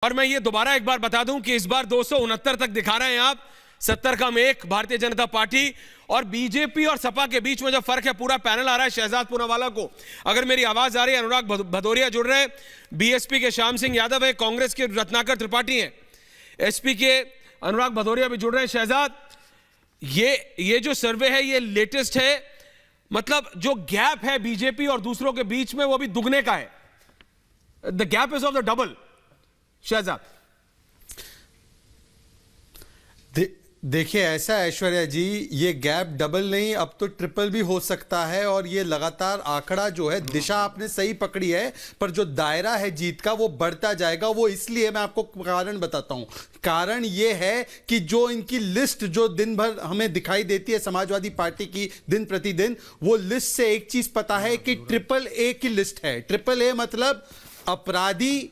और मैं ये दोबारा एक बार बता दूं कि इस बार 269 तक दिखा रहे हैं आप, 70 कम 1 भारतीय जनता पार्टी और बीजेपी और सपा के बीच में जो फर्क है, पूरा पैनल आ रहा है शहजाद पूनावाला को। अगर मेरी आवाज आ रही है, अनुराग भदौरिया जुड़ रहे हैं, बीएसपी के श्याम सिंह यादव है, कांग्रेस के रत्नाकर त्रिपाठी हैं, एसपी के अनुराग भदौरिया भी जुड़ रहे हैं। शहजाद, ये जो सर्वे है ये लेटेस्ट है, मतलब जो गैप है बीजेपी और दूसरों के बीच में वो अभी दुगने का है। The gap is of the double. Shahzad, देखिए ऐसा ऐश्वर्या जी, ये गैप डबल नहीं अब तो ट्रिपल भी हो सकता है। और ये लगातार आंकड़ा जो है, दिशा आपने सही पकड़ी है, पर जो दायरा है जीत का वो बढ़ता जाएगा। वो इसलिए मैं आपको कारण बताता हूं। कारण ये है कि जो इनकी लिस्ट जो दिन भर हमें दिखाई देती है समाजवादी पार्टी की दिन प्रतिदिन, वो लिस्ट से एक चीज पता है कि ट्रिपल ए की लिस्ट है। ट्रिपल ए मतलब अपराधी,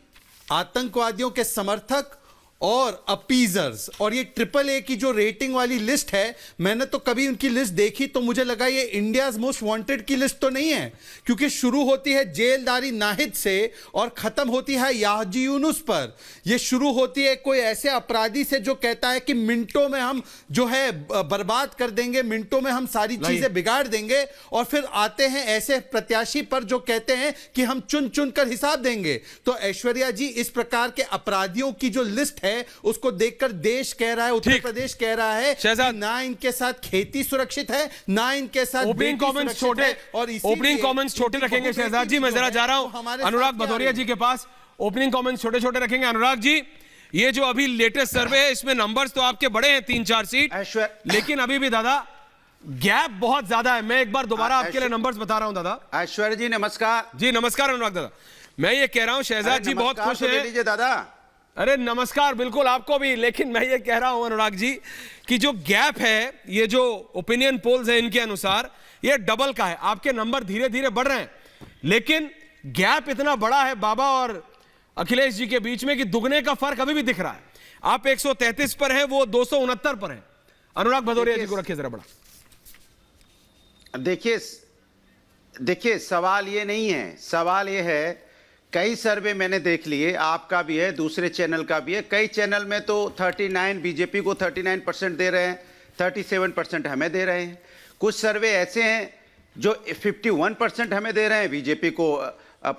आतंकवादियों के समर्थक और अपीजर्स। और ये ट्रिपल ए की जो रेटिंग वाली लिस्ट है, मैंने तो कभी उनकी लिस्ट देखी तो मुझे लगा ये इंडियाज मोस्ट वांटेड की लिस्ट तो नहीं है, क्योंकि शुरू होती है जेलदारी नाहिद से और खत्म होती है याजी यूनुस पर। ये शुरू होती है कोई ऐसे अपराधी से जो कहता है कि मिनटों में हम जो है बर्बाद कर देंगे, मिनटों में हम सारी चीजें बिगाड़ देंगे। और फिर आते हैं ऐसे प्रत्याशी पर जो कहते हैं कि हम चुन चुन कर हिसाब देंगे। तो ऐश्वर्या जी, इस प्रकार के अपराधियों की जो लिस्ट है उसको देखकर देश कह रहा है, उत्तर प्रदेश कह रहा है कि ना इनके साथ खेती सुरक्षित है, ना इनके साथ ओपनिंग कमेंट्स छोटे और ओपनिंग कमेंट्स छोटे रखेंगे। शहजाद जी, मैं जरा जा रहा हूं अनुराग भदौरिया जी के पास। ओपनिंग कमेंट्स छोटे छोटे रखेंगे। अनुराग जी, ये जो अभी लेटेस्ट सर्वे है इसमें नंबर्स तो आपके बड़े हैं 3-4 सीट, लेकिन अभी भी दादा गैप बहुत ज्यादा है। मैं एक बार दोबारा आपके लिए नंबर्स बता रहा हूं दादा। ऐश्वर्या जी नमस्कार। जी नमस्कार अनुराग दादा। मैं ये कह रहा हूं शहजाद जी बहुत खुश है। दादा अरे नमस्कार, बिल्कुल आपको भी। लेकिन मैं ये कह रहा हूं अनुराग जी कि जो गैप है, ये जो ओपिनियन पोल्स है इनके अनुसार ये डबल का है। आपके नंबर धीरे धीरे बढ़ रहे हैं, लेकिन गैप इतना बड़ा है बाबा और अखिलेश जी के बीच में कि दुगने का फर्क अभी भी दिख रहा है। आप 133 पर हैं, वो 269 पर हैं। अनुराग भदौरिया जी को रखिए जरा बड़ा। देखिए सवाल ये नहीं है, सवाल ये है, कई सर्वे मैंने देख लिए, आपका भी है, दूसरे चैनल का भी है। कई चैनल में तो 39 बीजेपी को 39% दे रहे हैं, 37% हमें दे रहे हैं। कुछ सर्वे ऐसे हैं जो 51% हमें दे रहे हैं, बीजेपी को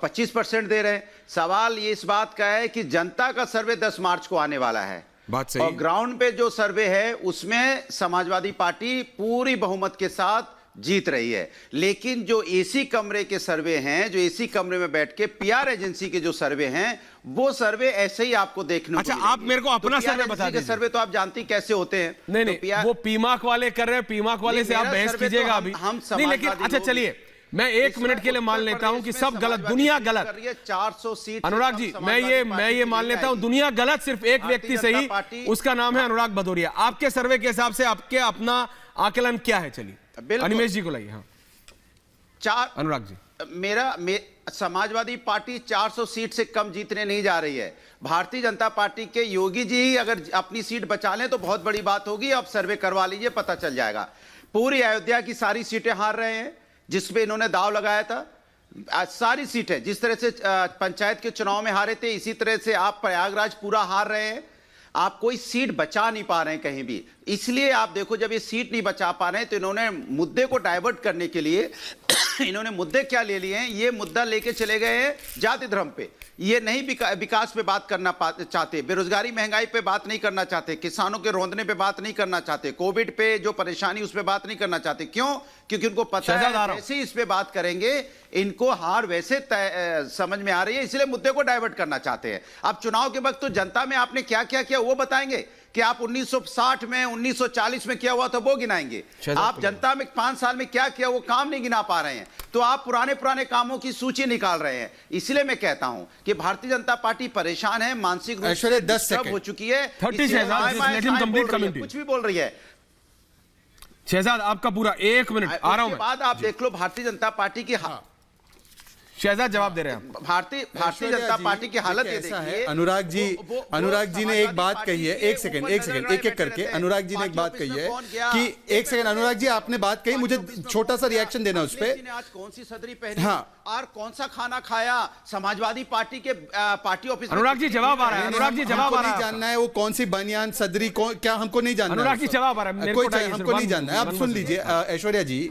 25% दे रहे हैं। सवाल ये इस बात का है कि जनता का सर्वे 10 मार्च को आने वाला है, बात सही। और ग्राउंड पे जो सर्वे है उसमें समाजवादी पार्टी पूरी बहुमत के साथ जीत रही है। लेकिन जो एसी कमरे के सर्वे हैं, जो एसी कमरे में बैठ के पीआर एजेंसी के जो सर्वे हैं, वो सर्वे ऐसे ही आपको देखने को मिलेंगे। आप मेरे को अपना सर्वे बता दीजिए। सर्वे तो आप जानती कैसे होते हैं। नहीं तो वो पीमाक वाले कर रहे हैं, पीमाक वाले से आप बहस कीजिएगा अभी नहीं। लेकिन अच्छा चलिए, मैं 1 मिनट के लिए मान लेता हूं कि सब गलत, दुनिया गलत। 400 सीट अनुराग जी, मैं ये मान लेता हूं दुनिया गलत, सिर्फ एक व्यक्ति सही, उसका नाम है अनुराग भदौरिया। आपके सर्वे के हिसाब से आपके अपना आकलन क्या है? चलिए अनिमेश जी को लाइए। हाँ अनुराग जी, समाजवादी पार्टी 400 सीट से कम जीतने नहीं जा रही है। भारतीय जनता पार्टी के योगी जी ही अगर अपनी सीट बचा लें तो बहुत बड़ी बात होगी। अब सर्वे करवा लीजिए, पता चल जाएगा। पूरी अयोध्या की सारी सीटें हार रहे हैं जिसपे इन्होंने दाव लगाया था। सारी सीटें जिस तरह से पंचायत के चुनाव में हारे थे, इसी तरह से आप प्रयागराज पूरा हार रहे हैं। आप कोई सीट बचा नहीं पा रहे हैं कहीं भी। इसलिए आप देखो, जब ये सीट नहीं बचा पा रहे हैं तो इन्होंने मुद्दे को डाइवर्ट करने के लिए इन्होंने मुद्दे क्या ले लिए हैं? ये मुद्दा लेके चले गए हैं जाति धर्म पे। ये नहीं विकास पे बात करना चाहते, बेरोजगारी महंगाई पे बात नहीं करना चाहते, किसानों के रोंदने पे बात नहीं करना चाहते, कोविड पे जो परेशानी उस पे बात नहीं करना चाहते। क्यों? क्योंकि उनको पता है वैसे इस पे बात करेंगे इनको हार वैसे समझ में आ रही है, इसलिए मुद्दे को डाइवर्ट करना चाहते हैं। अब चुनाव के वक्त तो जनता में आपने क्या क्या किया वो बताएंगे कि आप 1960 में 1940 में क्या हुआ था वो गिनाएंगे। आप जनता में 5 साल में क्या किया वो काम नहीं गिना पा रहे हैं, तो आप पुराने कामों की सूची निकाल रहे हैं। इसलिए मैं कहता हूं कि भारतीय जनता पार्टी परेशान है, मानसिक रूप से डिस्टर्ब हो चुकी है, कुछ भी बोल रही है। शहजाद आपका पूरा 1 मिनट आ रहा हूं। बाद आप देख लो भारतीय जनता पार्टी की शहजाद जवाब दे रहे हैं। भारतीय जनता पार्टी की हालत ये देखिए। अनुराग जी ने एक बात कही है, एक सेकंड एक एक करके अनुराग जी ने एक बात कही है कि एक सेकंड अनुराग जी आपने बात कही, मुझे छोटा सा रिएक्शन देना उस पे। आज कौन सी सदरी पहनी हाँ। और कौन सा खाना खाया समाजवादी पार्टी के पार्टी ऑफिस। अनुराग जी जवाब आ रहा है, अनुराग जी जवाब आ रहा है। जानना है वो कौन सी बनियान सदरी क्या हमको नहीं जानना। अनुराग जी जवाब आ रहा है, कोई हमको नहीं जानना है। आप सुन लीजिए ऐश्वर्या जी।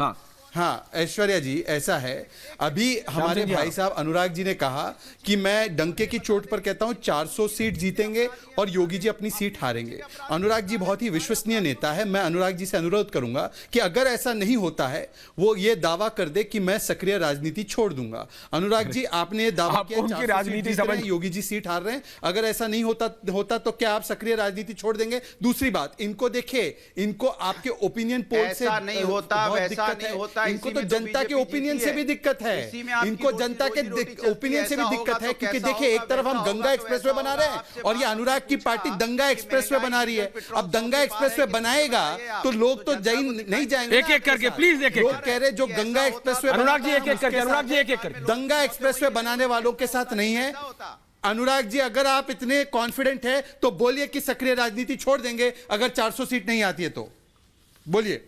हाँ ऐश्वर्या जी, ऐसा है अभी हमारे भाई साहब अनुराग जी ने कहा कि मैं डंके की चोट पर कहता हूं 400 सीट जीतेंगे और योगी जी अपनी सीट हारेंगे। अनुराग जी बहुत ही विश्वसनीय नेता है। मैं अनुराग जी से अनुरोध करूंगा कि अगर ऐसा नहीं होता है वो ये दावा कर दे कि मैं सक्रिय राजनीति छोड़ दूंगा। अनुराग जी आपने ये दावा किया उनकी राजनीति समझ, योगी जी सीट हार रहे हैं, अगर ऐसा नहीं होता तो क्या आप सक्रिय राजनीति छोड़ देंगे? दूसरी बात, इनको देखे, इनको आपके ओपिनियन पोल से नहीं होता, वैसा नहीं होता। इनको तो जनता के ओपिनियन से भी दिक्कत है, इनको जनता के ओपिनियन से भी दिक्कत है, क्योंकि देखिए एक तरफ हम गंगा एक्सप्रेसवे बना रहे हैं और ये अनुराग की पार्टी दंगा एक्सप्रेसवे बना रही है। अब दंगा एक्सप्रेसवे बनाएगा तो लोग तो नहीं जाएंगे। एक एक करके प्लीज, एक लोग कह रहे जो गंगा एक्सप्रेसवे, अनुराग जी एक एक करके, अनुराग जी एक एक करके, दंगा एक्सप्रेसवे बनाने वालों के साथ नहीं है। अनुराग जी अगर आप इतने कॉन्फिडेंट है तो बोलिए कि सक्रिय राजनीति छोड़ देंगे अगर 400 सीट नहीं आती है तो बोलिए।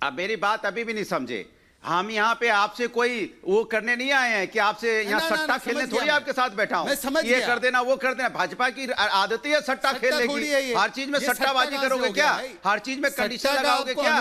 अब मेरी बात अभी भी नहीं समझे। हम यहाँ पे आपसे कोई वो करने नहीं आए हैं कि आपसे यहाँ सट्टा खेलने थोड़ी आपके साथ बैठा हूँ। ये कर देना वो कर देना, भाजपा की आदत है सट्टा खेलने की। हर चीज में सट्टाबाजी करोगे क्या? हर चीज में कंडीशन लगाओगे क्या?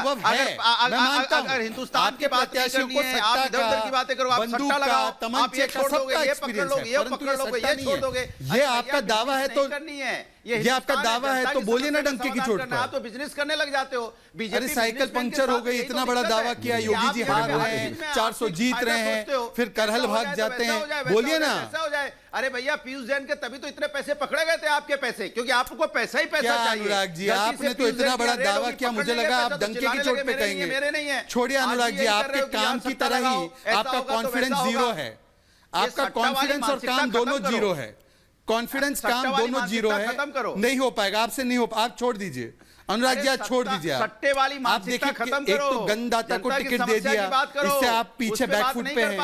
अगर हिंदुस्तान की बात करनी है, आप इधर उधर की बातें करो, आप सट्टा लगाओ, आप ये छोड़ दोगे, ये पकड़ लोगे, ये पकड़ लोगे, ये छोड़ दोगे। ये आपका दावा है तो करनी है, ये आपका दावा है तो बोलिए ना डंके की चोट पर। आप तो बिजनेस करने लग जाते हो। अरे साइकिल पंक्चर हो गई, इतना बड़ा दावा किया, योगी जी हार रहे हैं, 400 जीत रहे हैं, फिर करहल भाग जाते हैं, बोलिए ना। ऐसा हो जाए। अरे भैया पीयूष जैन के तभी तो इतने पैसे पकड़े गए थे, आपके पैसे, क्योंकि आपको पैसा ही पैसा चाहिए। अनुराग जी आपने तो इतना बड़ा दावा किया, मुझे लगा आप डंके की चोट पे कहेंगे। मेरे नहीं है। छोड़िए अनुराग जी, आपके काम की तरह ही आपका कॉन्फिडेंस जीरो है। आपका कॉन्फिडेंस और काम दोनों जीरो है। कॉन्फिडेंस काम दोनों जीरो है, नहीं हो पाएगा आपसे, नहीं हो। आप छोड़ दीजिए अनुराग जी, आज छोड़ दीजिए। सट्टे वाली आप देखिए एक तो गंदाता को टिकट दे दिया, इससे आप पीछे बैकफुट पे हैं,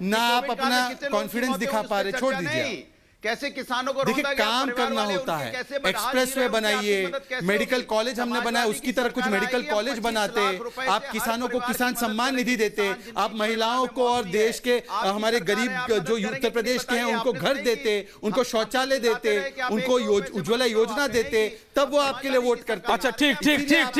ना आप अपना कॉन्फिडेंस दिखा पा रहे। छोड़ दीजिए। कैसे किसानों को देखिए काम करना होता है। एक्सप्रेसवे बनाइए, मेडिकल कॉलेज हमने बनाया, उसकी तरह कुछ मेडिकल कॉलेज बनाते, आप किसानों को किसान सम्मान निधि देते, आप महिलाओं को और देश के हमारे गरीब जो उत्तर प्रदेश के हैं उनको घर देते, उनको शौचालय देते, उनको उज्ज्वला योजना देते, तब वो आपके लिए वोट करते। अच्छा ठीक ठीक ठीक।